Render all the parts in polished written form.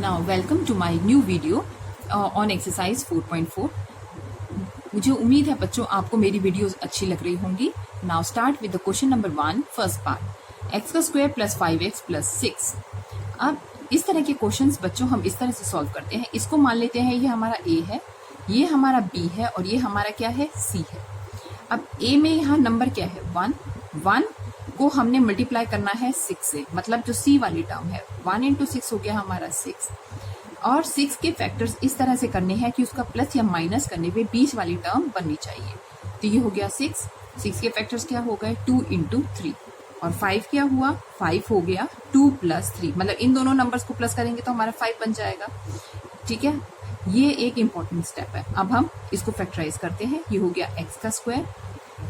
Now welcome to my new video on exercise 4.4. मुझे उम्मीद है बच्चों आपको मेरी वीडियोस अच्छी लग रही होंगी. Now start with the question number 1 first part. x का स्क्वायर प्लस 5x प्लस 6. अब इस तरह के क्वेश्चंस बच्चों हम इस तरह से सॉल्व करते हैं. इसको मान लेते हैं ये हमारा a है, ये हमारा b है और ये हमारा क्या है c है. अब a में यहाँ नंबर क्या है 1 को हमने मल्टीप्लाई करना है 6 से, मतलब जो c वाली टर्म है 1 इंटू 6 हो गया हमारा 6. और 6 के फैक्टर्स इस तरह से करने हैं कि उसका प्लस या माइनस करने पे बीच वाली टर्म बननी चाहिए. तो ये हो गया 6 के फैक्टर्स क्या हो गए 2 इंटू 3 और 5 क्या हुआ 5 हो गया 2 प्लस 3, मतलब इन दोनों नंबर्स को प्लस करेंगे तो हमारा 5 बन जाएगा. ठीक है, ये एक इंपॉर्टेंट स्टेप है. अब हम इसको फैक्टराइज करते हैं. ये हो गया x का स्क्वायर,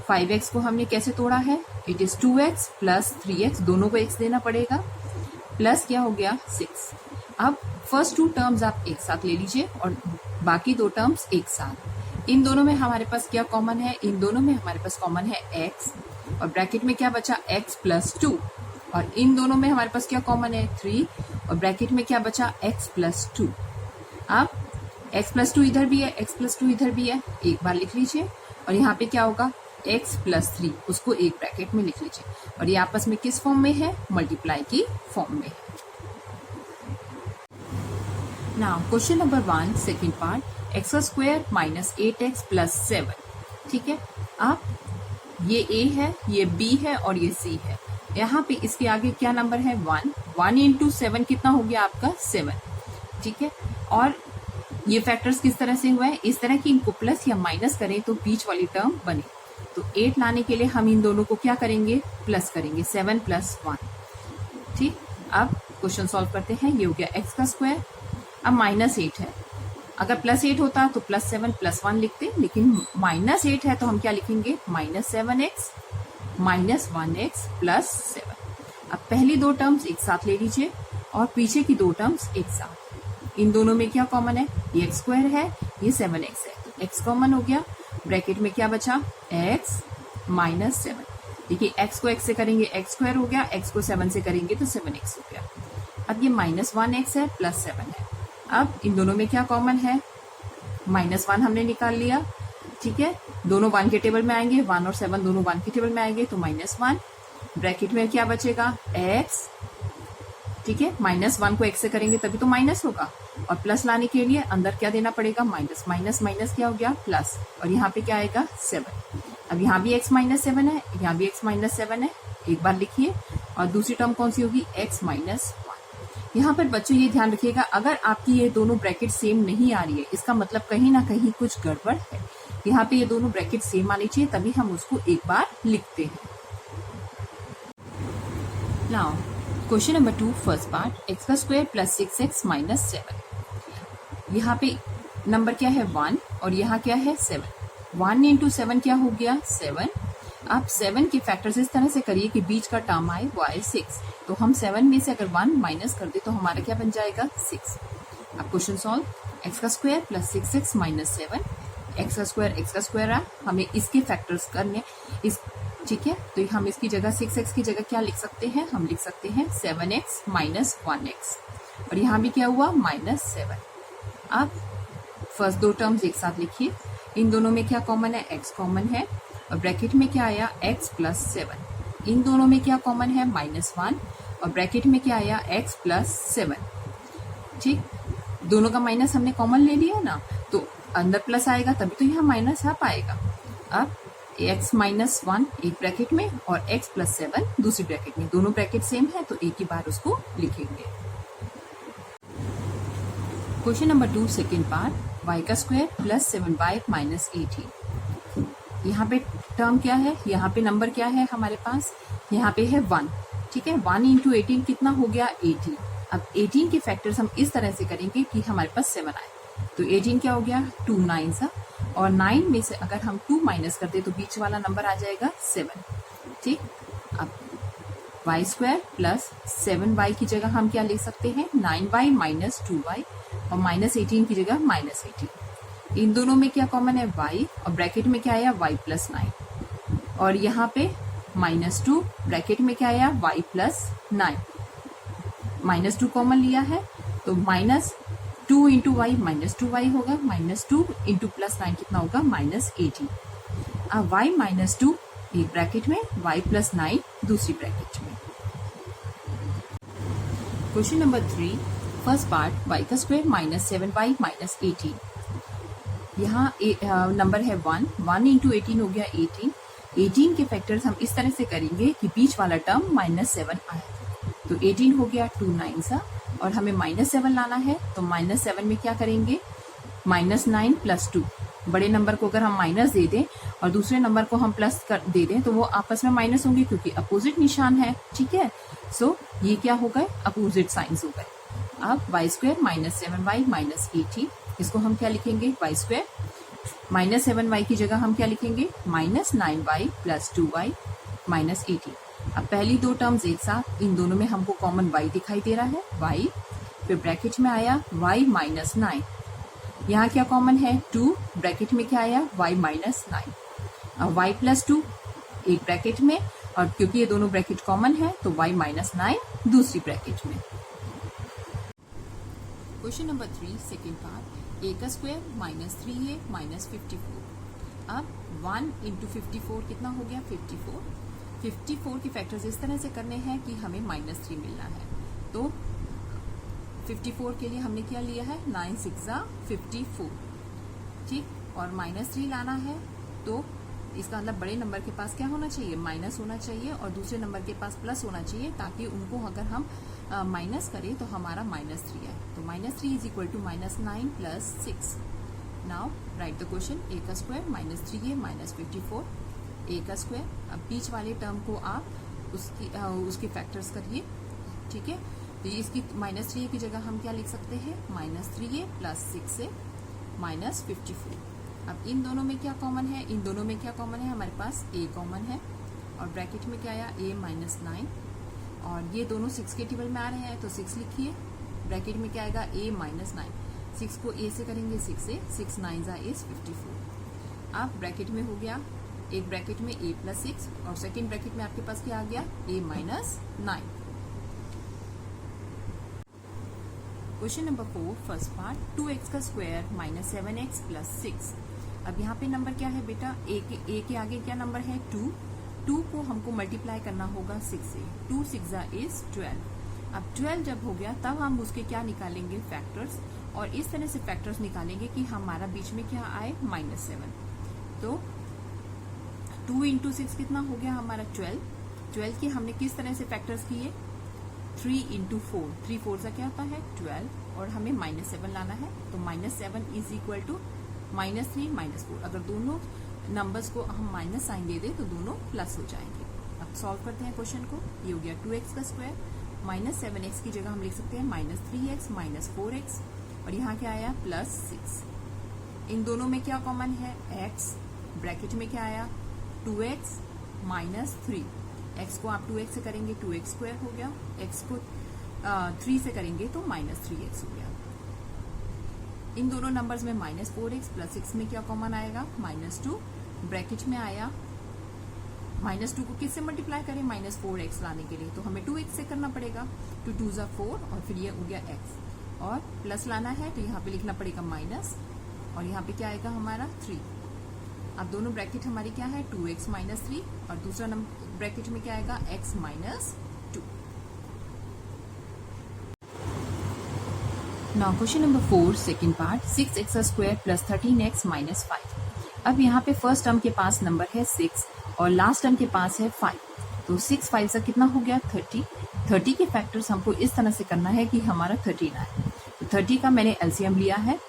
5x को हमने कैसे तोड़ा है, it is 2x plus 3x, दोनों को x देना पड़ेगा, प्लस क्या हो गया 6. अब फर्स्ट 2 टर्म्स आप एक साथ ले लीजिए और बाकी 2 टर्म्स एक साथ. इन दोनों में हमारे पास क्या कॉमन है, इन दोनों में हमारे पास कॉमन है x और ब्रैकेट में क्या बचा x प्लस 2, और इन दोनों में हमारे पास क्या कॉमन है 3 और ब्रैकेट में क्या बचा x प्लस 2. अब x प्लस 2 इधर भी है, x प्लस 2 इधर भी है, एक बार लिख लीजिए और यहाँ पे क्या होगा x प्लस 3, उसको एक ब्रैकेट में लिख लीजिए और ये आपस में किस फॉर्म में है, मल्टीप्लाई की फॉर्म में है. Now question number 1 second part, x का स्क्वायर माइनस 8x प्लस 7. ठीक है, अब ये a है, ये b है और ये c है. यहाँ पे इसके आगे क्या नंबर है 1 इंटू 7 कितना हो गया आपका 7. ठीक है, और ये फैक्टर्स किस तरह से हुआ है, इस तरह की इनको प्लस या माइनस करें तो बीच वाली टर्म बने. तो 8 लाने के लिए हम इन दोनों को क्या करेंगे, प्लस करेंगे, 7 प्लस 1. ठीक, अब क्वेश्चन सॉल्व करते हैं. ये हो गया x का स्क्वायर, अब माइनस 8 है, अगर प्लस 8 होता तो प्लस 7 प्लस 1 लिखते, लेकिन माइनस 8 है तो हम क्या लिखेंगे minus 7x minus 1x plus 7. अब पहली 2 टर्म्स एक साथ ले लीजिए और पीछे की 2 टर्म्स एक साथ. इन दोनों में क्या कॉमन है, ये x स्क्वायर है, ये 7x है, तो x कॉमन हो गया. ब्रैकेट में क्या बचा x माइनस 7. देखिए x को x से करेंगे x स्क्वायर हो गया, x को 7 से करेंगे तो 7x हो गया. अब ये माइनस 1x है प्लस 7 है. अब इन दोनों में क्या कॉमन है, माइनस 1 हमने निकाल लिया. ठीक है, दोनों 1 के टेबल में आएंगे, 1 और 7 दोनों 1 के टेबल में आएंगे तो माइनस 1. ब्रैकेट में क्या बचेगा x. ठीक है, माइनस 1 को x से करेंगे तभी तो माइनस होगा, और प्लस लाने के लिए अंदर क्या देना पड़ेगा माइनस, माइनस माइनस क्या हो गया प्लस, और यहाँ पे क्या आएगा 7. अब यहाँ भी x माइनस 7 है, यहाँ भी x माइनस 7 है, एक बार लिखिए. और दूसरी टर्म कौन सी होगी x माइनस 1. यहाँ पर बच्चों ये ध्यान रखिएगा, अगर आपकी ये दोनों ब्रैकेट सेम नहीं आ रही है इसका मतलब कहीं ना कहीं कुछ गड़बड़ है. यहाँ पे ये दोनों ब्रैकेट सेम आनी चाहिए तभी हम उसको एक बार लिखते हैं. Now question number 2 first part, x का स्क्वायर प्लस 6x माइनस 7. यहाँ पे नंबर क्या है 1 और यहाँ क्या है 7. 1 इंटू 7 क्या हो गया 7. अब 7 के फैक्टर्स इस तरह से करिए कि बीच का टर्म आए वो आए 6. तो हम 7 में से अगर 1 माइनस कर दे तो हमारा क्या बन जाएगा 6. अब क्वेश्चन सॉल्व, x का square plus 6x minus 7. x का स्क्वायर है, हमें इसके फैक्टर्स करने इस. ठीक है, तो हम इसकी जगह 6x की जगह क्या लिख सकते हैं, हम लिख सकते हैं 7x माइनस 1x, और यहाँ भी क्या हुआ माइनस 7. अब फर्स्ट 2 टर्म्स एक साथ लिखिए. इन दोनों में क्या कॉमन है, x कॉमन है और ब्रैकेट में क्या आया x प्लस 7. इन दोनों में क्या कॉमन है माइनस 1 और ब्रैकेट में क्या आया x प्लस 7. ठीक, दोनों का माइनस हमने कॉमन ले लिया ना, तो अंदर प्लस आएगा तभी तो यहाँ माइनस आ पाएगा. अब x माइनस 1 एक ब्रैकेट में और x प्लस 7 दूसरी ब्रैकेट में, दोनों ब्रैकेट सेम है तो एक ही बार उसको लिखेंगे. Question number 2 second part, y का स्क्वायर प्लस 7y माइनस 18. यहाँ पे टर्म क्या है, यहाँ पे नंबर क्या है हमारे पास, यहाँ पे है 1. ठीक है, 1 इंटू 18 कितना हो गया 18. अब 18 के फैक्टर्स हम इस तरह से करेंगे कि हमारे पास 7 आए. तो 18 क्या हो गया 2 9 और 9 में से अगर हम 2 माइनस कर दे तो बीच वाला नंबर आ जाएगा 7. ठीक, अब y स्क्वायर प्लस 7y की जगह हम क्या लिख सकते हैं 9y माइनस 2y, और माइनस 18 की जगह माइनस 18. इन दोनों में क्या कॉमन है y और ब्रैकेट में क्या आया y प्लस 9, और यहाँ पे माइनस 2 ब्रैकेट में क्या आया y प्लस 9. माइनस 2 कॉमन लिया है तो -2 इंटू वाई -2y होगा, -2 इंटू +9 कितना होगा -18। अब y -2 एक ब्रैकेट में, y + 9 दूसरी ब्रैकेट में। Question number 3 first part y का स्क्वायर -7y -18। यहाँ नंबर है 1 इंटू 18 हो गया 18। 18 के फैक्टर्स हम इस तरह से करेंगे कि बीच वाला टर्म -7 आए, तो 18 हो गया 2 9 सा, और हमें -7 लाना है, तो -7 में क्या करेंगे, -9 + 2। बड़े नंबर को अगर हम माइनस दे दें और दूसरे नंबर को हम प्लस कर दे दें तो वो आपस में माइनस होंगे क्योंकि अपोजिट निशान है, ठीक है। सो ये क्या हो गए, अपोजिट साइंस हो गए। अब y² -7y -18, इसको हम क्या लिखेंगे, y² -7y की जगह हम क्या लिखेंगे, -9y + 2y -18। अब पहली दो टर्म्स एक साथ, इन दोनों में हमको कॉमन y दिखाई दे रहा है, y, फिर ब्रैकेट में आया y -9, यहाँ क्या कॉमन है 2, ब्रैकेट में क्या आया y -9। अब y + 2 एक ब्रैकेट में, और क्योंकि ये दोनों ब्रैकेट कॉमन है तो y -9 दूसरी ब्रैकेट में। Question number 3 second part, a का स्क्वायर -3a -54। अब 1 इंटू 54 कितना हो गया 54। 54 के फैक्टर्स इस तरह से करने हैं कि हमें -3 मिलना है, तो 54 के लिए हमने क्या लिया है, 9 6 54, ठीक, और -3 लाना है, तो इसका मतलब बड़े नंबर के पास क्या होना चाहिए, माइनस होना चाहिए, और दूसरे नंबर के पास प्लस होना चाहिए, ताकि उनको अगर हम माइनस करें तो हमारा -3 आए। तो -3 is equal to -9 + 6। Now write the question, a का स्क्वायर -3a -54, a का स्क्वायर। अब बीच वाले टर्म को आप उसके फैक्टर्स करिए, ठीक है। तो इसकी -3a की जगह हम क्या लिख सकते हैं, -3a + 6a -54। अब इन दोनों में क्या कॉमन है, इन दोनों में क्या कॉमन है, हमारे पास a कॉमन है, और ब्रैकेट में क्या आया a -9, और ये दोनों 6 के टेबल में आ रहे हैं तो 6 लिखिए, ब्रैकेट में क्या आएगा a -9, 6 को a से करेंगे 6 से, 6 9 is 54। अब ब्रैकेट में हो गया, एक ब्रैकेट में a + 6, और सेकेंड ब्रैकेट में आपके पास क्या आ गया, a -9। Question number 4 first part, 2x का स्क्वायर -7x + 6। अब यहाँ पे नंबर क्या है बेटा, a के आगे क्या नंबर है 2, 2 को हमको मल्टीप्लाई करना होगा 6 से, 2 6 is 12। अब 12 जब हो गया तब हम उसके क्या निकालेंगे, फैक्टर्स, और इस तरह से फैक्टर्स निकालेंगे कि हमारा बीच में क्या आए, -7। तो 2 इंटू 6 कितना हो गया हमारा 12, 12 के हमने किस तरह से फैक्टर्स किए, 3 इंटू 4, 3 4 का क्या होता है 12, और हमें -7 लाना है, तो -7 इज इक्वल टू -3 -4। अगर दोनों नंबर्स को हम माइनस साइन दे दें तो दोनों प्लस हो जाएंगे। अब सॉल्व करते हैं क्वेश्चन को, ये हो गया 2x का स्क्वायर, -7x की जगह हम लिख सकते हैं -3x -4x, और यहाँ क्या आया +6। इन दोनों में क्या कॉमन है, x, ब्रैकेट में क्या आया 2x -3, x को आप 2x से करेंगे 2x² हो गया, x को 3 से करेंगे तो -3x हो गया। इन दोनों नंबर्स में -4x + 6 में क्या कॉमन आएगा, -2, ब्रैकेट में आया, -2 को किससे मल्टीप्लाई करें, -4x लाने के लिए तो हमें 2x से करना पड़ेगा, 2 2 = 4, और फिर ये हो गया x, और प्लस लाना है तो यहाँ पे लिखना पड़ेगा माइनस, और यहाँ पे क्या आएगा हमारा 3। अब दोनों ब्रैकेट हमारी क्या है 2x -3, और दूसरा नंबर ब्रैकेट में क्या आएगा x -2। Now question number 4 second part, 6x² + 13x -5। अब यहाँ पे फर्स्ट टर्म के पास नंबर है 6 और लास्ट टर्म के पास है 5, तो 6 5 का कितना हो गया 30। 30 के फैक्टर्स हमको इस तरह से करना है कि हमारा 13 आए, तो 30 का मैंने एलसीएम लिया है,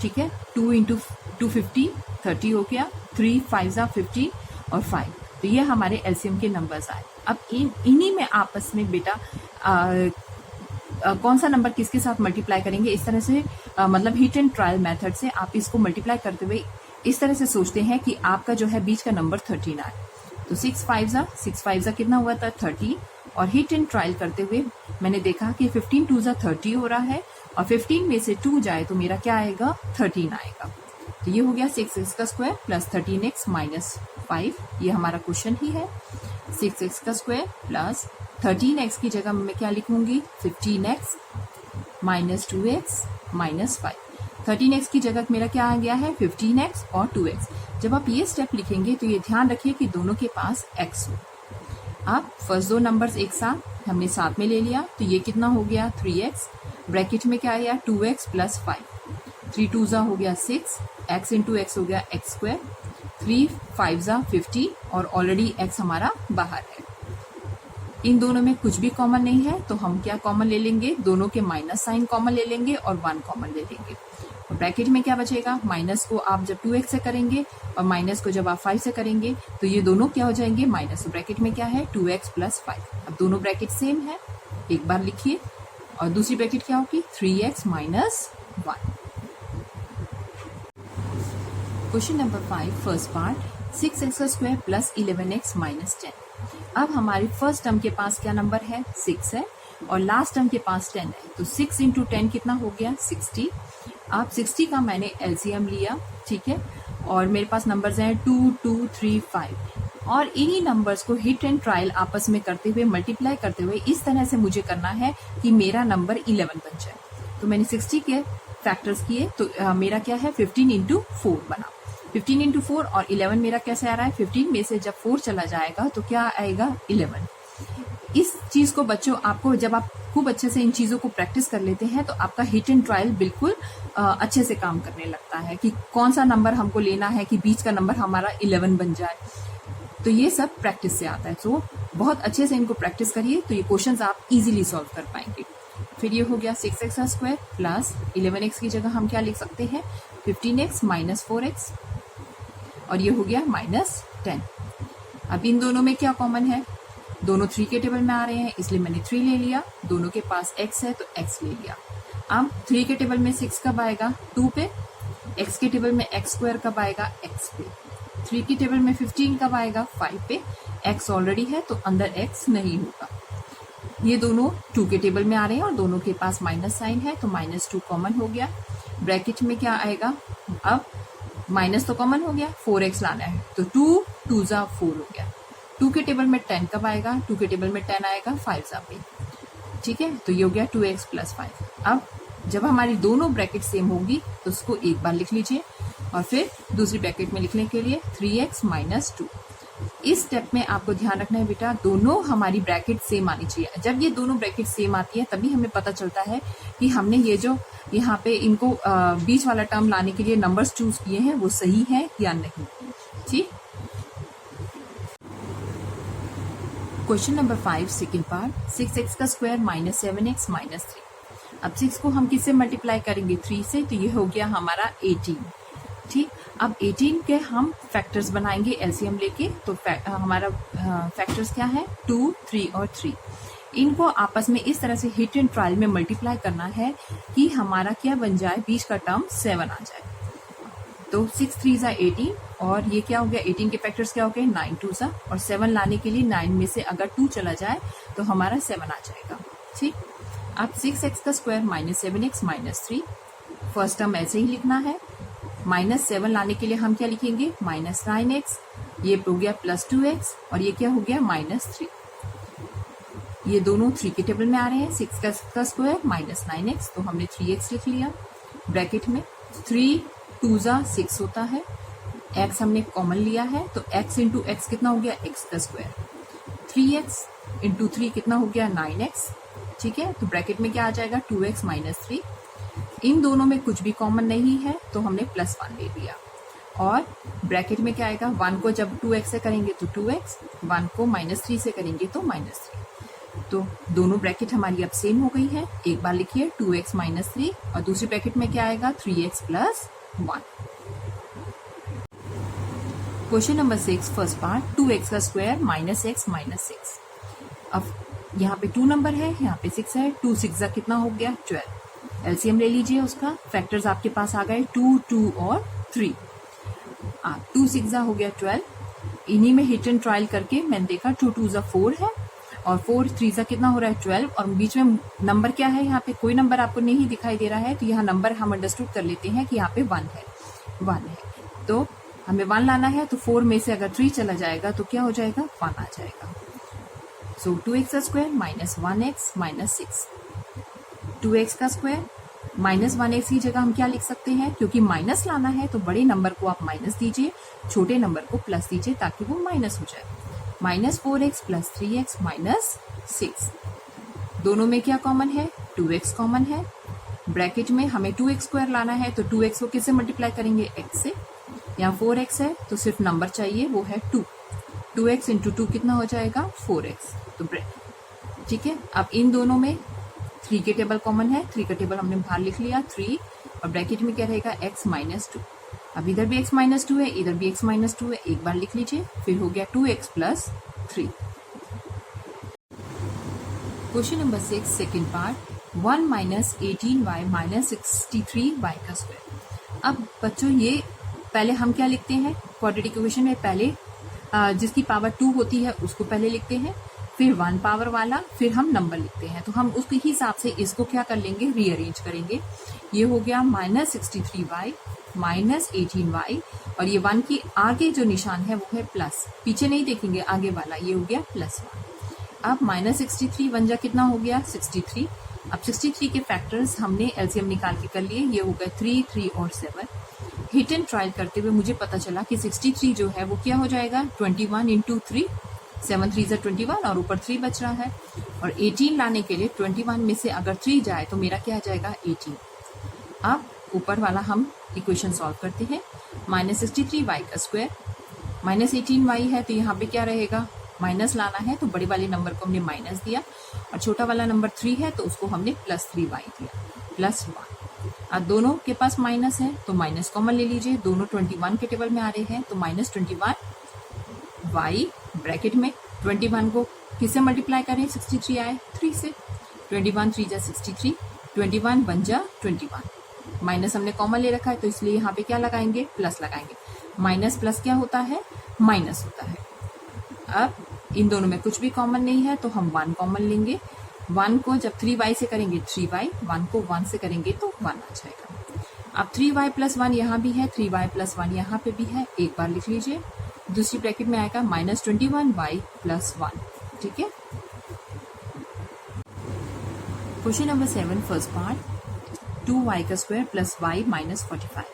ठीक है, 2 इंटू 250 30 हो गया, 3 5 15 और 5, तो ये हमारे एलसीएम के नंबर्स आए। अब इन्हीं में आपस में बेटा कौन सा नंबर किसके साथ मल्टीप्लाई करेंगे, इस तरह से मतलब हिट एंड ट्रायल मेथड से आप इसको मल्टीप्लाई करते हुए इस तरह से सोचते हैं कि आपका जो है बीच का नंबर 13 आए, तो 6 5 कितना हुआ था 30, और हिट एंड ट्रायल करते हुए मैंने देखा कि 15 2 30 हो रहा है, और 15 में से 2 जाए तो मेरा क्या आएगा 13 आएगा। तो ये हो गया 6x का स्क्वायर + 13x -5, ये हमारा क्वेश्चन ही है। 6x का स्क्वायर + 13x की जगह मैं क्या लिखूंगी 15x minus 2x minus 5। 13x की जगह मेरा क्या आ गया है 15x और 2x। जब आप ये स्टेप लिखेंगे तो ये ध्यान रखिए कि दोनों के पास x हो। अब फर्स्ट दो नंबर्स एक साथ हमने साथ में ले लिया तो ये कितना हो गया 3x, ब्रैकेट में क्या आया 2x प्लस 5, 3 2 जा हो गया 6, x इंटू एक्स हो गया एक्स स्क्वायर, 3 5 जा 50 और ऑलरेडी x हमारा बाहर है। इन दोनों में कुछ भी कॉमन नहीं है तो हम क्या कॉमन ले लेंगे, दोनों के माइनस साइन कॉमन ले लेंगे और 1 कॉमन ले लेंगे। और ब्रैकेट में क्या बचेगा, माइनस को आप जब 2x से करेंगे और माइनस को जब आप 5 से करेंगे तो ये दोनों क्या हो जाएंगे माइनस। तो ब्रैकेट में क्या है 2x प्लस 5। अब दोनों ब्रैकेट सेम है, एक बार लिखिए। और दूसरी ब्रैकेट क्या होगी 3x minus 1। Question number 5 first part 6x square plus 11x minus 10। अब हमारी फर्स्ट टर्म के पास क्या नंबर है 6 है और लास्ट टर्म के पास 10 है। तो 6 इंटू 10 कितना हो गया 60। आप 60 का मैंने एलसीएम लिया, ठीक है। और मेरे पास नंबर्स हैं 2 2 3 5 और इन्हीं नंबर्स को हिट एंड ट्रायल आपस में करते हुए मल्टीप्लाई करते हुए इस तरह से मुझे करना है कि मेरा नंबर 11 बन जाए। तो मैंने 60 के फैक्टर्स किए तो मेरा क्या है 15 इंटू 4 बना। 15 इंटू 4 और 11 मेरा कैसे आ रहा है 15 में से जब 4 चला जाएगा तो क्या आएगा 11। इस चीज को बच्चों आपको जब आप खूब अच्छे से इन चीजों को प्रैक्टिस कर लेते हैं तो आपका हिट एंड ट्रायल बिल्कुल अच्छे से काम करने लगता है कि कौन सा नंबर हमको लेना है कि बीच का नंबर हमारा 11 बन जाए। तो ये सब प्रैक्टिस से आता है। तो बहुत अच्छे से इनको प्रैक्टिस करिए तो ये क्वेश्चंस आप इजीली सॉल्व कर पाएंगे। फिर ये हो गया 6x स्क्वायर प्लस 11x की जगह हम क्या लिख सकते हैं 15x माइनस 4x और ये हो गया माइनस 10। अब इन दोनों में क्या कॉमन है, दोनों 3 के टेबल में आ रहे हैं इसलिए मैंने 3 ले लिया। दोनों के पास x है तो x ले लिया। अब 3 के टेबल में 6 कब आएगा 2 पे, x के टेबल में x स्क्वायर कब आएगा x पे, 3 के टेबल में 15 कब आएगा 5 पे, x ऑलरेडी है तो अंदर x नहीं होगा। ये दोनों 2 के टेबल में आ रहे हैं और दोनों के पास माइनस साइन है तो -2 कॉमन हो गया। ब्रैकेट में क्या आएगा, अब माइनस तो कॉमन हो गया 4x लाना है तो 2 2 जा 4 हो गया। 2 के टेबल में 10 कब आएगा, 2 के टेबल में 10 आएगा 5 जा पे, ठीक है। तो ये हो गया 2x प्लस 5। अब जब हमारी दोनों ब्रैकेट सेम होगी तो उसको एक बार लिख लीजिए और फिर दूसरी ब्रैकेट में लिखने के लिए 3x माइनस 2। इस स्टेप में आपको ध्यान रखना है बेटा दोनों हमारी ब्रैकेट सेम आनी चाहिए। जब ये दोनों ब्रैकेट सेम आती है तभी हमें पता चलता है कि हमने ये जो यहाँ पे इनको बीच वाला टर्म लाने के लिए नंबर्स चूज किए हैं वो सही है या नहीं, ठीक। Question number 5 second part 6x का स्क्वायर माइनस 7x माइनस 3। अब 6 को हम किससे मल्टीप्लाई करेंगे 3 से तो ये हो गया हमारा 18, ठीक। अब 18 के हम फैक्टर्स बनाएंगे एलसीएम लेके। तो हमारा फैक्टर्स क्या है 2 3 और 3। इनको आपस में इस तरह से हिट एंड ट्रायल में मल्टीप्लाई करना है कि हमारा क्या बन जाए बीच का टर्म 7 आ जाए। तो 6 3 जा 18 और ये क्या हो गया 18 के फैक्टर्स क्या हो गए 9 2 जा और 7 लाने के लिए 9 में से अगर 2 चला जाए तो हमारा 7 आ जाएगा, ठीक। अब 6x का square minus 7x minus 3। First term ऐसे ही लिखना है। माइनस 7 लाने के लिए हम क्या लिखेंगे माइनस 9x, ये हो गया प्लस 2x और ये क्या हो गया माइनस 3। ये दोनों 3 के टेबल में आ रहे हैं। 6 का स्क्वायर माइनस 9x तो हमने 3x लिख लिया। ब्रैकेट में 3 2 जा 6 होता है, x हमने कॉमन लिया है तो x इंटू एक्स कितना हो गया x का स्क्वायर, 3x इंटू 3 कितना हो गया 9x, ठीक है। तो ब्रैकेट में क्या आ जाएगा 2x माइनस 3। इन दोनों में कुछ भी कॉमन नहीं है तो हमने प्लस 1 ले लिया और ब्रैकेट में क्या आएगा 1 को जब 2x से करेंगे तो 2x, 1 को -3 से करेंगे तो -3। तो दोनों ब्रैकेट हमारी अब सेम हो गई है। एक बार लिखिए 2x माइनस 3 और दूसरी ब्रैकेट में क्या आएगा 3x plus 1। Question number 6 first part 2x का स्क्वायर माइनस x माइनस 6। अब यहाँ पे 2 नंबर है, यहाँ पे 6 है। 2 6 जा कितना हो गया 12। एलसीएम ले लीजिए उसका। फैक्टर्स आपके पास आ गए 2 2 और 3। 2 6 जा हो गया 12। इन्हीं में हिट एंड ट्रायल करके मैंने देखा 2 2 जा 4 है और 4 3 जा कितना हो रहा है 12 और बीच में नंबर क्या है, यहाँ पे कोई नंबर आपको नहीं दिखाई दे रहा है तो यहाँ नंबर हम अंडरस्टूड कर लेते हैं कि यहाँ पे 1 है। तो हमें 1 लाना है तो 4 में से अगर 3 चला जाएगा तो क्या हो जाएगा 1 आ जाएगा। सो 2x square minus 1x minus 6। 2x का स्क्वायर माइनस 1x की जगह हम क्या लिख सकते हैं, क्योंकि माइनस लाना है तो बड़े नंबर को आप माइनस दीजिए, छोटे नंबर को प्लस दीजिए ताकि वो माइनस हो जाए। Minus 4x plus 3x minus 6। दोनों में क्या कॉमन है, 2x कॉमन है। ब्रैकेट में हमें 2x स्क्वायर लाना है तो 2x को किससे मल्टीप्लाई करेंगे, x से। यहाँ 4x है तो सिर्फ नंबर चाहिए, वो है 2। 2x इंटू 2 कितना हो जाएगा, 4x। तो ठीक है, अब इन दोनों में 3 के टेबल कॉमन है, 3 का टेबल हमने बाहर लिख लिया 3, और ब्रैकेट में क्या रहेगा, x माइनस 2। अब इधर भी x माइनस 2 है, इधर भी x माइनस 2 है, एक बार लिख लीजिए, फिर हो गया 2x plus 3। Question number 6 second part, 1 minus 18y minus 63y का स्क्वायर। अब बच्चों ये पहले हम क्या लिखते हैं, क्वाड्रेटिक इक्वेशन में पहले जिसकी पावर 2 होती है उसको पहले लिखते हैं, फिर 1 पावर वाला, फिर हम नंबर लिखते हैं। तो हम उसके हिसाब से इसको क्या कर लेंगे, रीअरेंज करेंगे। ये हो गया माइनस 63y माइनस 18y, और ये 1 की आगे जो निशान है वो है प्लस, पीछे नहीं देखेंगे, आगे वाला, ये हो गया प्लस 1। अब माइनस 63 1 जा कितना हो गया, 63। अब 63 के फैक्टर्स हमने एलसीएम निकाल के कर लिए, ये हो गए 3, 3 और 7। हिट एंड ट्रायल करते हुए मुझे पता चला कि 63 जो है वो क्या हो जाएगा, 21 इंटू 3, 7 3 जा 21 और ऊपर 3 बच रहा है। और 18 लाने के लिए 21 में से अगर 3 जाए तो मेरा क्या आ जाएगा, 18। अब ऊपर वाला हम इक्वेशन सॉल्व करते हैं। माइनस 63y का स्क्वायर माइनस 18y है, तो यहाँ पे क्या रहेगा, माइनस लाना है तो बड़े वाले नंबर को हमने माइनस दिया, और छोटा वाला नंबर 3 है तो उसको हमने प्लस 3y दिया, प्लस 1। अब दोनों के पास माइनस है तो माइनस कॉमन ले लीजिए, दोनों 21 के टेबल में आ रहे हैं, तो माइनस 21y ब्रैकेट में 21 को किससे मल्टीप्लाई करें, 63 आए 3 से, 21 3 जा 63, 21 1 जा 21। माइनस हमने कॉमन ले रखा है तो इसलिए यहाँ पे क्या लगाएंगे, प्लस लगाएंगे। माइनस प्लस क्या होता है, माइनस होता है। अब इन दोनों में कुछ भी कॉमन नहीं है तो हम 1 कॉमन लेंगे। 1 को जब 3y से करेंगे 3y, 1 को 1 से करेंगे तो 1 आ जाएगा। अब 3y प्लस 1 यहाँ भी है, 3y प्लस 1 यहाँ पे भी है, एक बार लिख लीजिए। दूसरी ब्रैकेट में आएगा माइनस 21y प्लस 1। ठीक है, question number 7 first part, 2y का स्क्वायर प्लस y माइनस 45।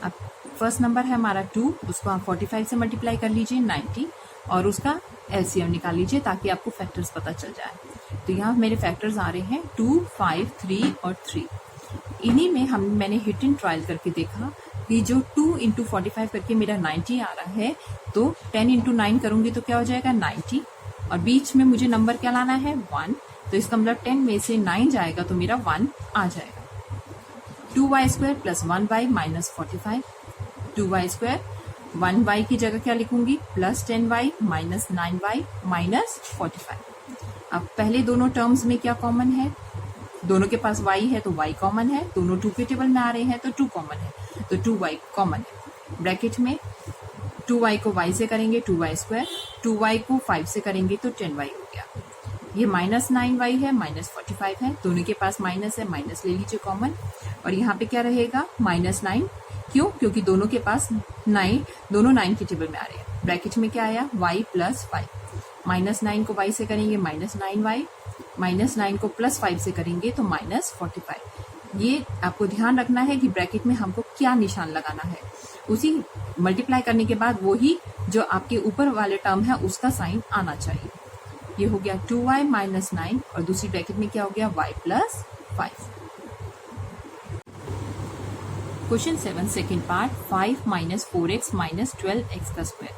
अब फर्स्ट नंबर है हमारा 2, उसको आप 45 से मल्टीप्लाई कर लीजिए 90, और उसका एलसीएम निकाल लीजिए ताकि आपको फैक्टर्स पता चल जाए। तो यहाँ मेरे फैक्टर्स आ रहे हैं 2, 5, 3 और 3। इन्हीं में मैंने हिट एंड ट्रायल करके देखा कि जो 2 इंटू 45 करके मेरा 90 आ रहा है, तो 10 इंटू 9 करूंगी तो क्या हो जाएगा, 90, और बीच में मुझे नंबर क्या लाना है, 1, तो इसका मतलब 10 में से 9 जाएगा तो मेरा 1 आ जाएगा। 2y square plus 1y minus 45, 2y square 1y की जगह क्या लिखूंगी, plus 10y minus 9y minus 45। अब पहले दोनों टर्म्स में क्या कॉमन है, दोनों के पास y है तो y कॉमन है, दोनों 2 के टेबल में आ रहे हैं तो 2 कॉमन है, तो 2y कॉमन है। ब्रैकेट में 2y को y से करेंगे 2y स्क्वायर, 2y को 5 से करेंगे तो 10y हो गया। ये माइनस 9y है, माइनस 45 है, दोनों के पास माइनस है, माइनस ले लीजिए कॉमन, और यहाँ पे क्या रहेगा, माइनस 9। क्यों, क्योंकि दोनों के पास 9, दोनों 9 के टेबल में आ रहे हैं। ब्रैकेट में क्या आया, y प्लस 5, माइनस 9 को y से करेंगे माइनस 9y, माइनस 9 को प्लस 5 से करेंगे तो माइनस 45। ये आपको ध्यान रखना है कि ब्रैकेट में हमको क्या निशान लगाना है, उसी मल्टीप्लाई करने के बाद वही जो आपके ऊपर वाले टर्म है उसका साइन आना चाहिए। ये हो गया 2y माइनस 9, और दूसरी ब्रैकेट में क्या हो गया, y plus 5। Question 7 second part, 5 minus 4x minus 12x का स्क्वायर।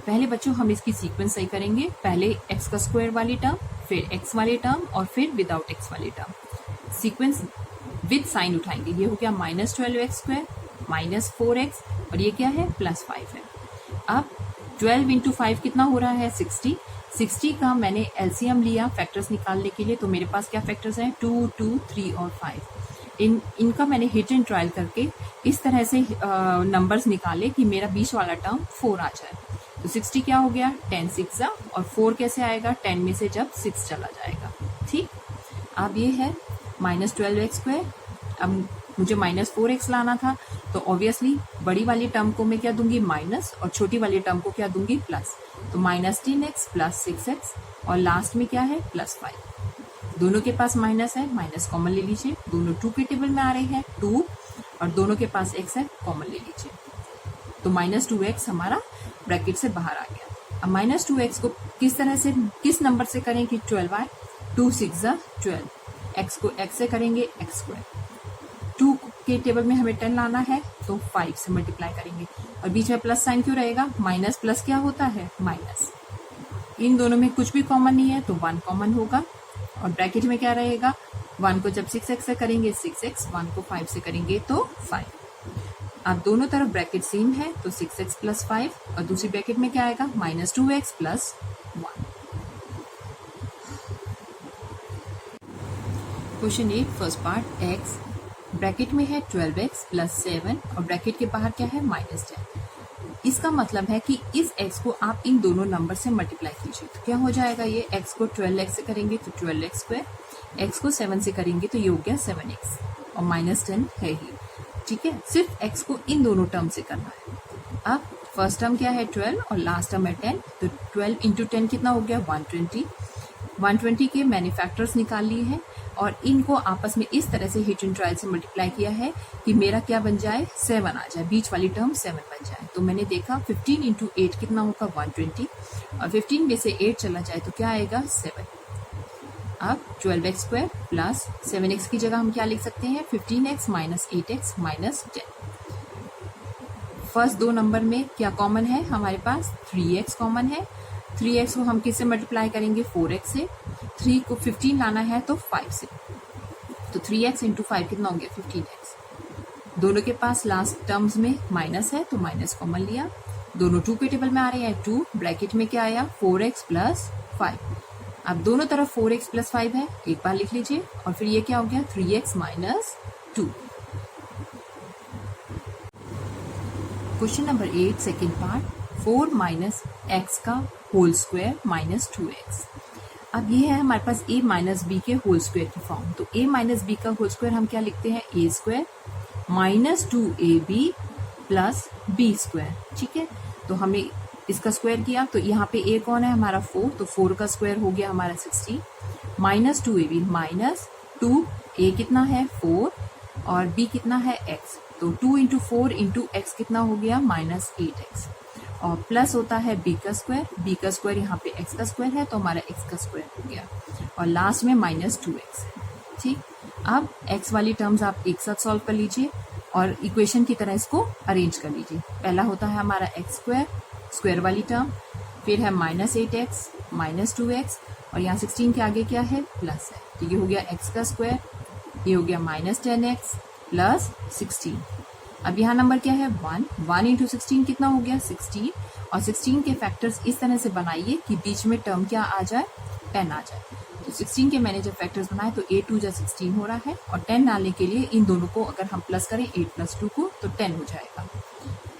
पहले बच्चों हम इसकी सीक्वेंस सही करेंगे, पहले x का स्क्वायर वाली टर्म, फिर x वाले टर्म, और फिर विदाउट x वाले टर्म। सीक्वेंस विद साइन उठाएंगे। ये हो गया minus 12x square minus 4x, और ये क्या है, प्लस 5 है। अब 12 इंटू 5 कितना हो रहा है, 60। 60 का मैंने एलसीएम लिया फैक्टर्स निकालने के लिए, तो मेरे पास क्या फैक्टर्स हैं, 2, 2, 3 और 5। इनका मैंने हिट एंड ट्रायल करके इस तरह से नंबर्स निकाले कि मेरा बीच वाला टर्म 4 आ जाए। तो 60 क्या हो गया, 10 6 जा, और 4 कैसे आएगा, 10 में से जब 6 चला जाएगा। ठीक, अब ये है माइनस 12x स्क्वायर। अब मुझे माइनस 4x लाना था, तो ऑब्वियसली बड़ी वाली टर्म को मैं क्या दूंगी, माइनस, और छोटी वाली टर्म को क्या दूंगी, प्लस। तो माइनस 10x प्लस 6x, और लास्ट में क्या है, प्लस 5। दोनों के पास माइनस है, माइनस कॉमन ले लीजिए, दोनों 2 के टेबल में आ रहे हैं 2, और दोनों के पास x है, कॉमन ले लीजिए, तो -2x हमारा ब्रैकेट से बाहर आ गया। अब -2x को किस तरह से, किस नंबर से करें कि 12 आए, 2 6 जा 12, x को x से करेंगे x², 2 के टेबल में हमें 10 लाना है तो 5 से मल्टीप्लाई करेंगे, और बीच में प्लस साइन क्यों रहेगा, माइनस प्लस क्या होता है माइनस, इन दोनों में कुछ भी कॉमन नहीं है तो 1 कॉमन होगा, और ब्रैकेट में क्या रहेगा, 1 को जब 6x से करेंगे 6x, 1 को 5 से करेंगे तो 5। अब दोनों तरफ ब्रैकेट सेम है तो 6x + 5, और दूसरी ब्रैकेट में क्या आएगा, -2x + 1। Question 8 first part, x bracket में है 12x + 7 और ब्रैकेट के बाहर क्या है -10। इसका मतलब है कि इस x को आप इन दोनों नंबर से मल्टीप्लाई कीजिए, तो क्या हो जाएगा, ये x को 12x से करेंगे तो 12x², x को 7 से करेंगे तो ये हो गया 7x, और -10 है ही, ठीक है, सिर्फ x को इन दोनों टर्म से करना है। अब फर्स्ट टर्म क्या है 12 और लास्ट टर्म है 10, तो 12 × 10 कितना हो गया 120, 120 के मैन्युफैक्चरर्स निकाल लिए हैं और इनको आपस में इस तरह से हिट एंड ट्रायल से मल्टीप्लाई किया है कि मेरा क्या बन जाए 7 आ जाए, बीच वाली टर्म 7 बन जाए। तो मैंने देखा 15 × 8 कितना होगा 120, और 15 में से 8 चला जाए तो क्या आएगा 7। अब 12x² + 7x की जगह हम क्या लिख सकते हैं, 15x - 8x - 10। फर्स्ट दो नंबर में क्या कॉमन है हमारे पास, 3x कॉमन है, 3x को हम किससे मल्टीप्लाई करेंगे 4x से, 3 को 15 लाना है तो 5 से, तो 3x × 5 कितना हो गया 15x। दोनों के पास लास्ट टर्म्स में माइनस है तो माइनस कॉमन लिया, दोनों 2 के टेबल में आ रहे हैं 2, ब्रैकेट में क्या आया 4x + 5। अब दोनों तरफ 4x + 5 है, एक बार लिख लीजिए, और फिर ये क्या हो गया 3x - 2। Question number 8 second part, 4 - x का होल स्क्वायर - 2x। अब ये है हमारे पास a - b के होल स्क्वायर की फॉर्म, तो a - b का होल स्क्वायर हम क्या लिखते हैं a² - 2ab + b², ठीक है। तो हमने इसका स्क्वायर किया तो यहाँ पे a कौन है हमारा 4, तो 4 का स्क्वायर हो गया हमारा 16, -2ab -2a कितना है 4 और b कितना है x, तो 2 × 4 × x कितना हो गया -8x, और प्लस होता है b का स्क्वायर यहाँ पे x का स्क्वायर है तो हमारा x का स्क्वायर हो गया, और लास्ट में -2x, ठीक। अब x वाली टर्म्स आप एक साथ सॉल्व कर लीजिए और इक्वेशन की तरह इसको अरेंज कर लीजिए। पहला होता है हमारा x² स्क्वायर वाली टर्म, फिर है -8x -2x, और यहाँ 16 के आगे क्या है प्लस है, तो ये हो गया x का स्क्वायर, ये हो गया -10x + 16। अब यहाँ नंबर क्या है 1 × 16 कितना हो गया 16, और 16 के फैक्टर्स इस तरह से बनाइए कि बीच में टर्म क्या आ जाए 10 आ जाए। तो 16 के मैंने जब फैक्टर्स बनाए तो 8 × 2 = 16 हो रहा है, और 10 डालने के लिए इन दोनों को अगर हम प्लस करें 8 + 2 को तो 10 हो जाएगा।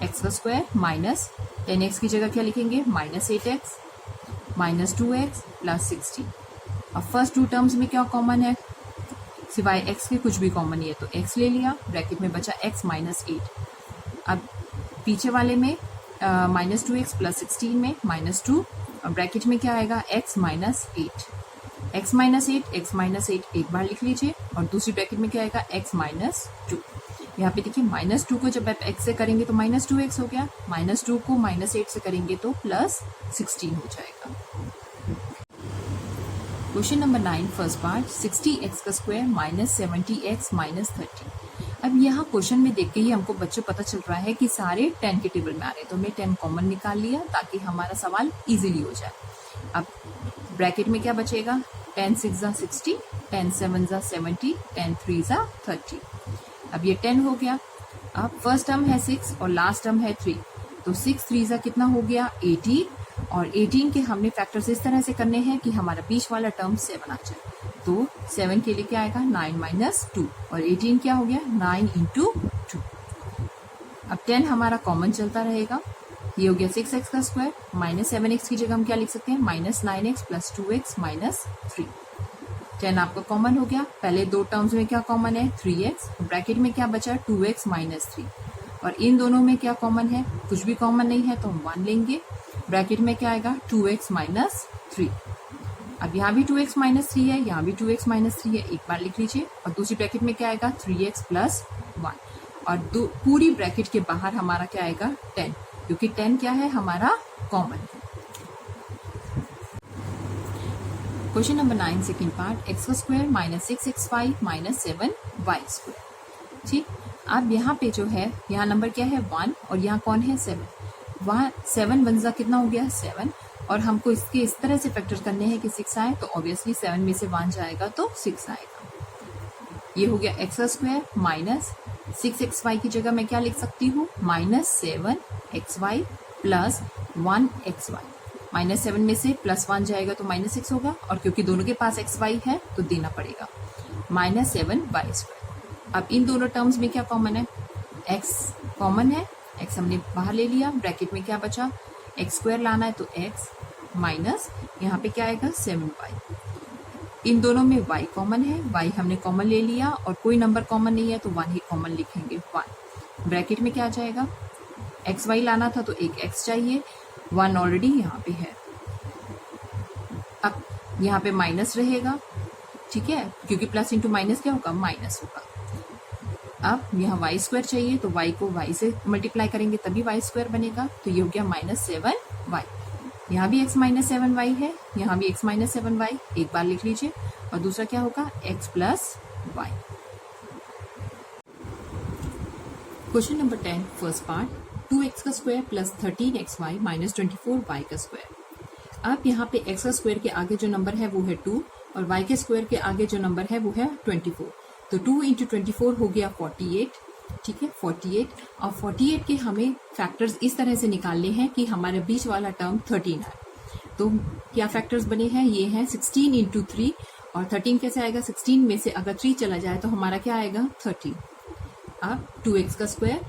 x का स्क्वायर -10x की जगह क्या लिखेंगे -8x -2x + 16। अब फर्स्ट टू टर्म्स में क्या कॉमन है, सिवाय x के कुछ भी कॉमन नहीं है, तो x ले लिया, ब्रैकेट में बचा x - 8। अब पीछे वाले में -2x + 16 में -2, और ब्रैकेट में क्या आएगा x - 8, x - 8 एक बार लिख लीजिए, और दूसरी ब्रैकेट में क्या आएगा x - 2। यहाँ पे देखिए -2 को जब आप x से करेंगे तो -2x हो गया, -2 को -8 से करेंगे तो +16 हो जाएगा। Question number 9 first part, 60x का स्क्वायर -70x -30। अब यहाँ क्वेश्चन में देख के ही हमको बच्चों पता चल रहा है कि सारे 10 के टेबल में आ रहे हैं, तो हमने 10 कॉमन निकाल लिया ताकि हमारा सवाल इजीली हो जाए। अब ब्रैकेट में क्या बचेगा 10 6 = 60, 10 7 = 70, 10 3 = 30। अब ये 10 हो गया। अब फर्स्ट टर्म है 6 और लास्ट टर्म है 3, तो 6 3 = कितना हो गया 18, और 18 के हमने फैक्टर्स इस तरह से करने हैं कि हमारा बीच वाला टर्म 7 आ जाए, तो 7 के लिए क्या आएगा 9 - 2, और 18 क्या हो गया 9 × 2। अब 10 हमारा कॉमन चलता रहेगा, ये हो गया 6x का स्क्वायर, -7x की जगह हम क्या लिख सकते हैं -9x + 2x - 3। 10 आपका कॉमन हो गया, पहले दो टर्म्स में क्या कॉमन है 3x, ब्रैकेट में क्या बचा 2x - 3, और इन दोनों में क्या कॉमन है कुछ भी कॉमन नहीं है तो हम 1 लेंगे, ब्रैकेट में क्या आएगा 2x - 3। अब यहाँ भी 2x माइनस 3 है, यहाँ भी 2x माइनस 3 है, एक बार लिख लीजिए। और दूसरी ब्रैकेट में क्या आएगा 3x प्लस 1, और पूरी ब्रैकेट के बाहर हमारा क्या आएगा 10, क्योंकि 10 क्या है हमारा कॉमन है। Question number 9 second part, x का square minus 6x5 minus 7y square. ठीक, अब यहाँ पे जो है यहाँ नंबर क्या है 1 और यहाँ कौन है 7, वहाँ 7 बनजा कितना हो गया 7, और हमको इसके इस तरह से फैक्टर करने हैं कि 6 आए, तो ऑब्वियसली 7 में से 1 जाएगा तो 6 आएगा। ये हो गया एक्स का स्क्वायर माइनस 6xy की जगह मैं क्या लिख सकती हूँ minus 7xy plus 1xy। Minus 7 में से प्लस 1 जाएगा तो माइनस 6 होगा, और क्योंकि दोनों के पास xy है तो देना पड़ेगा माइनस 7y स्क्वायर। अब इन दोनों टर्म्स में क्या कॉमन है, x कॉमन है, x हमने बाहर ले लिया, ब्रैकेट में क्या बचा एक्स स्क्वायर लाना है तो x माइनस यहाँ पे क्या आएगा 7y। इन दोनों में y कॉमन है, y हमने कॉमन ले लिया, और कोई नंबर कॉमन नहीं है तो 1 ही कॉमन लिखेंगे 1। ब्रैकेट में क्या आ जाएगा xy लाना था तो एक x चाहिए, 1 ऑलरेडी यहाँ पे है। अब यहाँ पे माइनस रहेगा, ठीक है, क्योंकि प्लस इंटू माइनस क्या होगा माइनस होगा। अब यहाँ y स्क्वायर चाहिए तो y को y से मल्टीप्लाई करेंगे तभी y स्क्वायर बनेगा, तो ये हो गया माइनस 7y। यहाँ भी x माइनस 7y है, यहाँ भी x माइनस 7y, एक बार लिख लीजिए, और दूसरा क्या होगा x plus y। Question number 10 first part, 2x का square plus 13xy minus 24y का स्क्वायर। अब यहाँ पे x का स्क्वायर के आगे जो नंबर है वो है 2, और y के स्क्वायर के आगे जो नंबर है वो है 24, तो 2 इंटू 24 हो गया 48, ठीक है 48। और 48 के हमें फैक्टर्स इस तरह से निकालने हैं कि हमारे बीच वाला टर्म 13 आए। तो क्या फैक्टर्स बने हैं, ये हैं 16 इंटू 3, और 13 कैसे आएगा 16 में से अगर 3 चला जाए तो हमारा क्या आएगा 13। अब 2x का स्क्वायर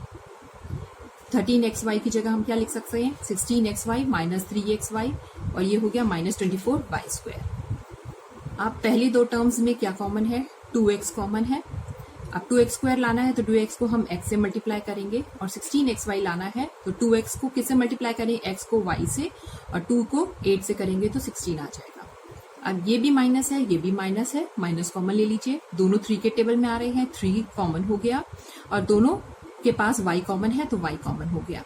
13xy की जगह हम क्या लिख सकते हैं 16xy माइनस 3xy, और ये हो गया माइनस 24y स्क्वायर। अब पहली दो टर्म्स में क्या कॉमन है 2x कॉमन है। अब 2x स्क्वायर लाना है तो 2x को हम x से मल्टीप्लाई करेंगे, और 16xy लाना है तो 2x को किससे मल्टीप्लाई करें x को y से, और 2 को 8 से करेंगे तो 16 आ जाएगा। अब ये भी माइनस है, ये भी माइनस है, माइनस कॉमन ले लीजिए, दोनों 3 के टेबल में आ रहे हैं, 3 कॉमन हो गया, और दोनों के पास y कॉमन है तो y कॉमन हो गया।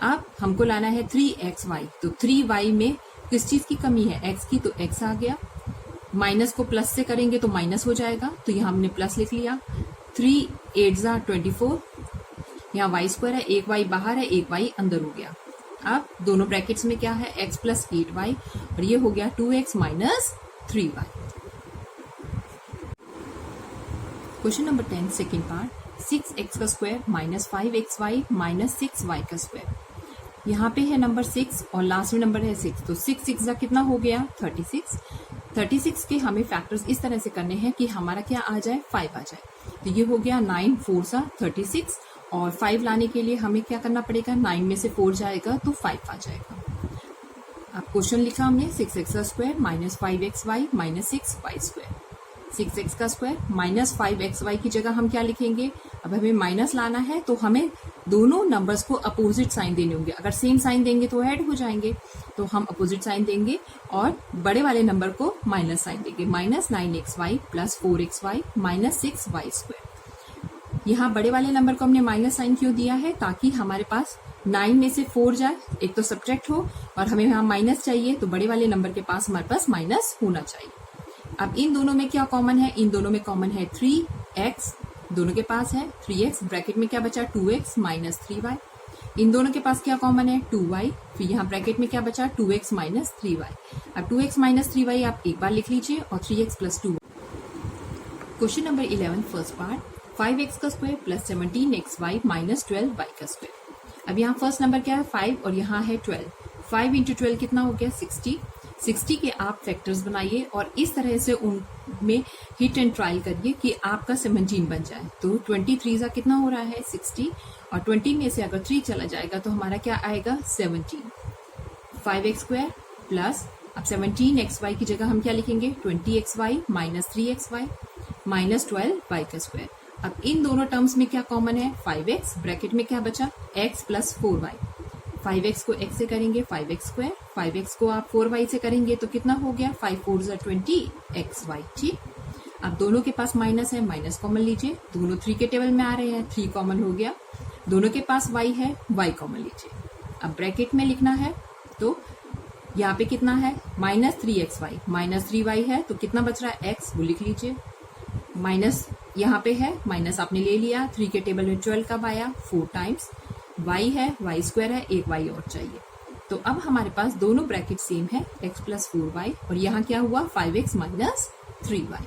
अब हमको लाना है 3xy, तो 3y में किस चीज की कमी है x की, तो x आ गया, माइनस को प्लस से करेंगे तो माइनस हो जाएगा, तो यहाँ हमने प्लस लिख लिया, 3 8 24, यहाँ y स्क्वायर है, एक y बाहर है, एक y अंदर हो गया। अब दोनों ब्रैकेट्स में क्या है x प्लस 8y, और ये हो गया 2x minus 3y। Question number 10 second part, 6x का square minus 5xy minus 6y का स्क्वायर। यहाँ पे है नंबर 6 और लास्ट में नंबर है 6, तो 6 6 कितना हो गया 36। 36 के हमें फैक्टर्स इस तरह से करने हैं कि हमारा क्या आ जाए 5 आ जाए, तो ये हो गया 9 4 36, और 5 लाने के लिए हमें क्या करना पड़ेगा 9 में से 4 जाएगा तो 5 आ जाएगा। अब क्वेश्चन लिखा हमने 6x का square minus 5xy minus 6y square. 6x का स्क्वायर माइनस 5xy की जगह हम क्या लिखेंगे, अब हमें माइनस लाना है तो हमें दोनों नंबर्स को अपोजिट साइन देने होंगे, अगर सेम साइन देंगे तो ऐड हो जाएंगे, तो हम अपोजिट साइन देंगे और बड़े वाले नंबर को माइनस साइन देंगे, minus 9xy plus 4xy minus 6y square. यहाँ बड़े वाले नंबर को हमने माइनस साइन क्यों दिया है, ताकि हमारे पास 9 में से 4 जाए, एक तो सब्ट्रैक्ट हो, और हमें यहाँ माइनस चाहिए तो बड़े वाले नंबर के पास हमारे पास माइनस होना चाहिए। अब इन दोनों में क्या कॉमन है, इन दोनों में कॉमन है 3x, दोनों के पास है 3x, ब्रैकेट में क्या बचा 2x माइनस 3y। इन दोनों के पास क्या कॉमन है 2y, फिर यहाँ ब्रैकेट में क्या बचा 2x माइनस 3y। अब 2x माइनस 3y आप एक बार लिख लीजिए, और 3x plus 2। Question number 11 first part, 5x का square plus 17xy minus 12y का स्क्वायर। अब यहाँ फर्स्ट नंबर क्या है 5 और यहाँ है 12, 5 इंटू 12 कितना हो गया 60। 60 के आप फैक्टर्स बनाइए और इस तरह से उनमें हिट एंड ट्रायल करिए कि आपका 17 बन जाए। तो 23 का कितना हो रहा है 60, और 20 में से अगर 3 चला जाएगा तो हमारा क्या आएगा 17। 5x स्क्वायर प्लस, अब 17xy की जगह हम क्या लिखेंगे 20xy minus 3xy minus 12y का स्क्वायर। अब इन दोनों टर्म्स में क्या कॉमन है 5x, ब्रैकेट में क्या बचा x प्लस 4y। 5x को x से करेंगे 5x स्क्वायर, 5x को आप 4y से करेंगे तो कितना हो गया 5 4 ज़ा 20xy। ठीक, अब दोनों के पास माइनस है, माइनस कॉमन लीजिए, दोनों 3 के टेबल में आ रहे हैं, 3 कॉमन हो गया। दोनों के पास y है, y कॉमन लीजिए। अब ब्रैकेट में लिखना है तो यहाँ पे कितना है -3xy, -3y है तो कितना बच रहा है x, वो लिख लीजिए। माइनस यहाँ पे है, माइनस आपने ले लिया, 3 के टेबल में 12 कब आया 4 टाइम्स, y है, y स्क्वायर है, एक y और चाहिए। तो अब हमारे पास दोनों ब्रैकेट सेम है, x प्लस 4y, और यहाँ क्या हुआ 5x minus 3y।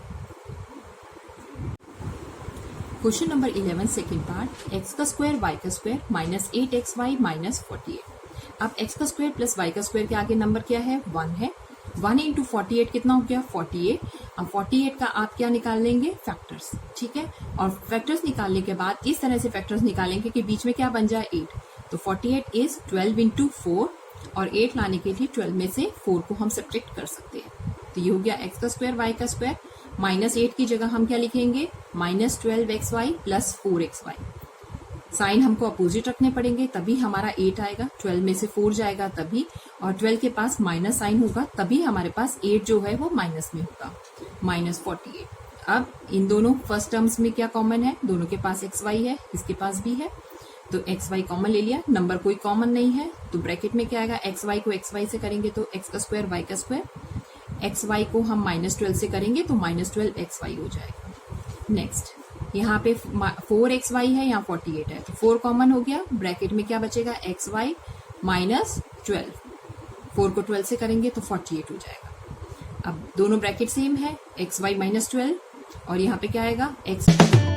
Question number 11 second part, x का स्क्वायर y का स्क्वायर माइनस 8xy माइनस 48। अब x का स्क्वायर प्लस y का स्क्वायर के आगे नंबर क्या है 1 है, 1 इंटू 48 कितना हो गया 48। अब 48 का आप क्या निकाल लेंगे फैक्टर्स, ठीक है, और फैक्टर्स निकालने के बाद इस तरह से फैक्टर्स निकालेंगे कि बीच में क्या बन जाए 8। तो 48 इज 12 इंटू 4, और 8 लाने के लिए 12 में से 4 को हम सब्ट्रैक्ट कर सकते हैं। तो ये हो गया x का स्क्वायर y का स्क्वायर, -8 की जगह हम क्या लिखेंगे -12xy प्लस 4xy। साइन हमको अपोजिट रखने पड़ेंगे तभी हमारा 8 आएगा, 12 में से 4 जाएगा तभी, और 12 के पास माइनस साइन होगा तभी हमारे पास 8 जो है वो माइनस में होगा, -48। अब इन दोनों फर्स्ट टर्म्स में क्या कॉमन है, दोनों के पास xy है, इसके पास भी है, तो xy कॉमन ले लिया, नंबर कोई कॉमन नहीं है तो ब्रैकेट में क्या आएगा xy को xy से करेंगे तो x का स्क्वायर y का स्क्वायर, xy को हम -12 से करेंगे तो -12xy हो जाएगा। नेक्स्ट यहाँ पे 4xy है, यहाँ 48 है तो 4 कॉमन हो गया, ब्रैकेट में क्या बचेगा xy माइनस 12, 4 को 12 से करेंगे तो 48 हो जाएगा। अब दोनों ब्रैकेट सेम है, xy माइनस 12, और यहाँ पे क्या आएगा x